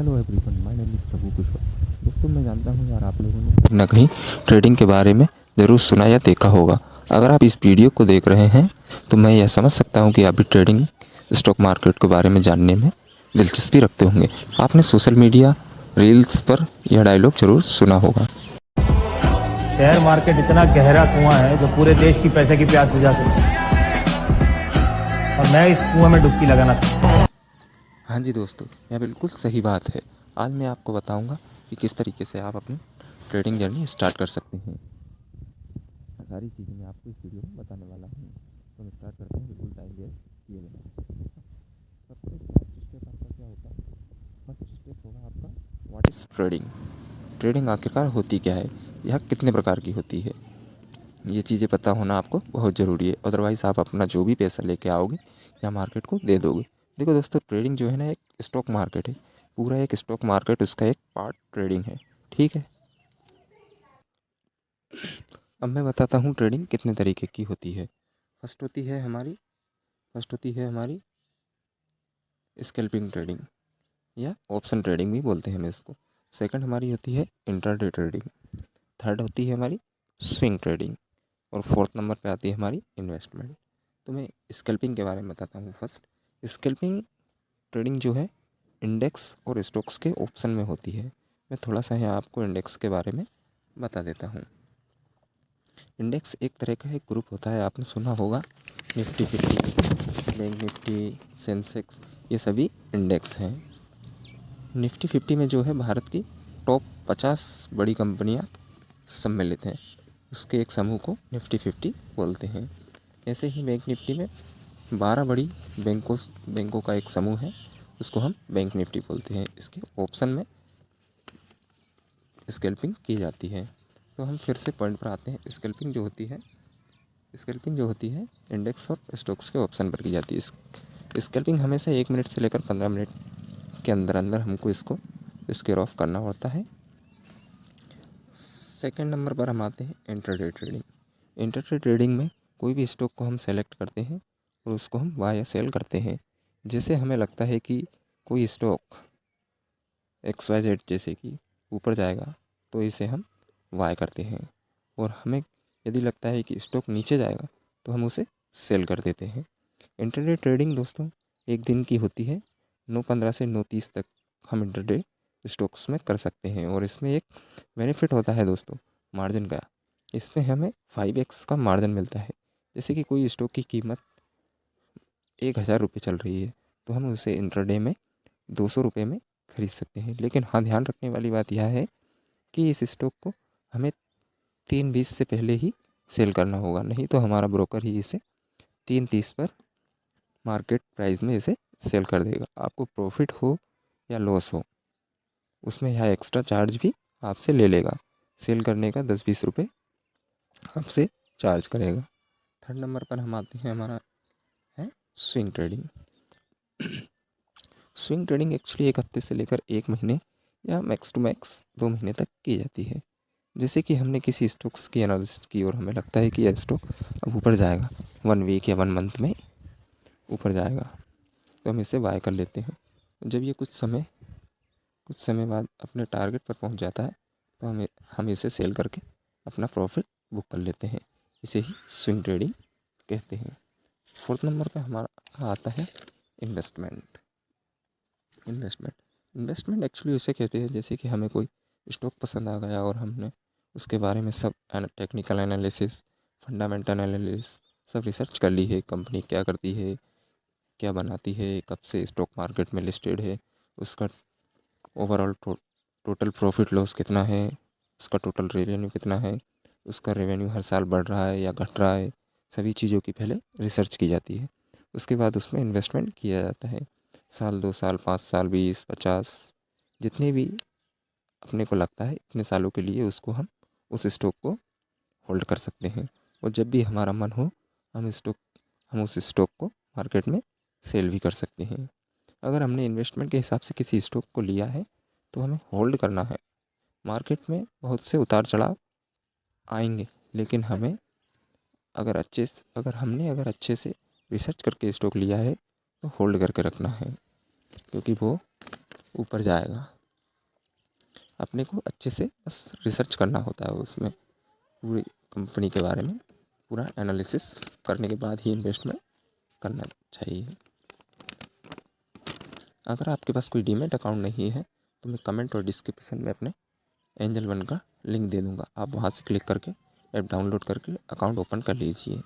Hello everyone, my name is Raghu Pushpa. दोस्तों, मैं जानता हूँ यार, आप लोगों ने कहीं ना कहीं ट्रेडिंग के बारे में ज़रूर सुना या देखा होगा। अगर आप इस वीडियो को देख रहे हैं तो मैं यह समझ सकता हूँ कि आप भी ट्रेडिंग स्टॉक मार्केट के बारे में जानने में दिलचस्पी रखते होंगे। आपने सोशल मीडिया रील्स पर यह डायलॉग ज़रूर सुना होगा। शेयर मार्केट इतना गहरा कुआं है जो पूरे देश की पैसे की प्यास बुझा सकता है, और मैं इस कुएं में डुबकी लगाना चाहता हूं। हाँ जी दोस्तों, यह बिल्कुल सही बात है। आज मैं आपको बताऊंगा कि किस तरीके से आप अपनी ट्रेडिंग जर्नी स्टार्ट कर सकते हैं। सारी चीज़ें मैं आपको इस वीडियो में बताने वाला हूँ। तो हम स्टार्ट करते हैं बिल्कुल टाइम वेस्ट किए बिना। सबसे फर्स्ट स्टेप आपका क्या होगा? फर्स्ट स्टेप होगा आपका व्हाट इज़ ट्रेडिंग। ट्रेडिंग आखिरकार होती क्या है, यह कितने प्रकार की होती है, ये चीज़ें पता होना आपको बहुत ज़रूरी है। अदरवाइज़ आप अपना जो भी पैसा लेके आओगे या मार्केट को दे दोगे। देखो दोस्तों, ट्रेडिंग जो है ना, एक स्टॉक मार्केट है। पूरा एक स्टॉक मार्केट, उसका एक पार्ट ट्रेडिंग है। ठीक है, अब मैं बताता हूँ ट्रेडिंग कितने तरीके की होती है। फर्स्ट होती है हमारी स्कैल्पिंग ट्रेडिंग, या ऑप्शन ट्रेडिंग भी बोलते हैं हम इसको। सेकंड हमारी होती है इंट्राडे ट्रेडिंग। थर्ड होती है हमारी स्विंग ट्रेडिंग। और फोर्थ नंबर पे आती है हमारी इन्वेस्टमेंट। तो मैं स्कैल्पिंग के बारे में बताता हूँ। फर्स्ट, स्कैल्पिंग ट्रेडिंग जो है इंडेक्स और स्टॉक्स के ऑप्शन में होती है। मैं थोड़ा सा यहाँ आपको इंडेक्स के बारे में बता देता हूँ। इंडेक्स एक तरह का एक ग्रुप होता है, आपने सुना होगा निफ्टी 50, बैंक निफ्टी, सेंसेक्स, ये सभी इंडेक्स हैं। निफ्टी 50 में जो है भारत की टॉप 50 बड़ी कंपनियां सम्मिलित हैं। उसके एक समूह को निफ्टी 50 बोलते हैं। ऐसे ही बैंक निफ्टी में 12 बड़ी बैंकों का एक समूह है, उसको हम बैंक निफ्टी बोलते हैं। इसके ऑप्शन में स्कैल्पिंग की जाती है। तो हम फिर से पॉइंट पर आते हैं। स्कैल्पिंग जो होती है इंडेक्स और स्टॉक्स के ऑप्शन पर की जाती है। स्कैल्पिंग हमेशा 1 मिनट से लेकर 15 मिनट के अंदर अंदर हमको इसको स्क्वेयर ऑफ करना होता है। सेकंड नंबर पर हम आते हैं इंट्राडे ट्रेडिंग। इंट्राडे ट्रेडिंग में कोई भी स्टॉक को हम सेलेक्ट करते हैं और उसको हम बाय या सेल करते हैं। जैसे हमें लगता है कि कोई स्टॉक XYZ जैसे कि ऊपर जाएगा तो इसे हम बाय करते हैं, और हमें यदि लगता है कि स्टॉक नीचे जाएगा तो हम उसे सेल कर देते हैं। इंट्राडे ट्रेडिंग दोस्तों एक दिन की होती है। 9:15 से 9:30 तक हम इंट्राडे स्टॉक्स में कर सकते हैं, और इसमें एक बेनिफिट होता है दोस्तों मार्जिन का। इसमें हमें 5x का मार्जिन मिलता है। जैसे कि कोई स्टॉक की कीमत 1,000 रुपये चल रही है तो हम उसे इंट्राडे में 200 रुपये में खरीद सकते हैं। लेकिन हाँ, ध्यान रखने वाली बात यह है कि इस स्टॉक को हमें 3:20 से पहले ही सेल करना होगा, नहीं तो हमारा ब्रोकर ही इसे 3:30 पर मार्केट प्राइस में इसे सेल कर देगा। आपको प्रॉफिट हो या लॉस हो, उसमें यह एक्स्ट्रा चार्ज भी आपसे ले लेगा। सेल करने का 10-20 रुपये आपसे चार्ज करेगा। थर्ड नंबर पर हम आते हैं, हमारा है swing trading. Swing trading actually 1 हफ्ते से लेकर 1 महीने या मैक्स टू मैक्स 2 महीने तक की जाती है। जैसे कि हमने किसी स्टॉक्स की एनालिसिस की और हमें लगता है कि यह स्टॉक अब ऊपर जाएगा, 1 वीक या 1 मंथ में ऊपर जाएगा, तो हम इसे बाय कर लेते हैं। जब ये कुछ समय बाद अपने टारगेट पर पहुंच जाता है तो हम इसे सेल करके अपना प्रॉफिट बुक कर लेते हैं। इसे ही स्विंग ट्रेडिंग कहते हैं। फोर्थ नंबर पर हमारा आता है इन्वेस्टमेंट। इन्वेस्टमेंट एक्चुअली उसे कहते हैं जैसे कि हमें कोई स्टॉक पसंद आ गया और हमने उसके बारे में सब टेक्निकल एनालिसिस, फंडामेंटल एनालिसिस सब रिसर्च कर ली है। कंपनी क्या करती है, क्या बनाती है, कब से स्टॉक मार्केट में लिस्टेड है, उसका ओवरऑल टोटल प्रॉफिट लॉस कितना है, उसका टोटल रेवेन्यू कितना है, उसका रेवेन्यू हर साल बढ़ रहा है या घट रहा है, सभी चीज़ों की पहले रिसर्च की जाती है। उसके बाद उसमें इन्वेस्टमेंट किया जाता है। साल, 2 साल, 5 साल, 20, 50, जितने भी अपने को लगता है इतने सालों के लिए उसको हम उस स्टॉक को होल्ड कर सकते हैं। और जब भी हमारा मन हो हम उस स्टॉक को मार्केट में सेल भी कर सकते हैं। अगर हमने इन्वेस्टमेंट के हिसाब से किसी स्टॉक को लिया है तो हमें होल्ड करना है। मार्केट में बहुत से उतार चढ़ाव आएंगे, लेकिन अगर अच्छे से रिसर्च करके स्टॉक लिया है तो होल्ड करके रखना है, क्योंकि वो ऊपर जाएगा। अपने को अच्छे से बस रिसर्च करना होता है, उसमें पूरी कंपनी के बारे में पूरा एनालिसिस करने के बाद ही इन्वेस्टमेंट करना चाहिए। अगर आपके पास कोई डीमैट अकाउंट नहीं है तो मैं कमेंट और डिस्क्रिप्शन में अपने एंजल वन का लिंक दे दूँगा, आप वहाँ से क्लिक करके ऐप डाउनलोड करके अकाउंट ओपन कर लीजिए।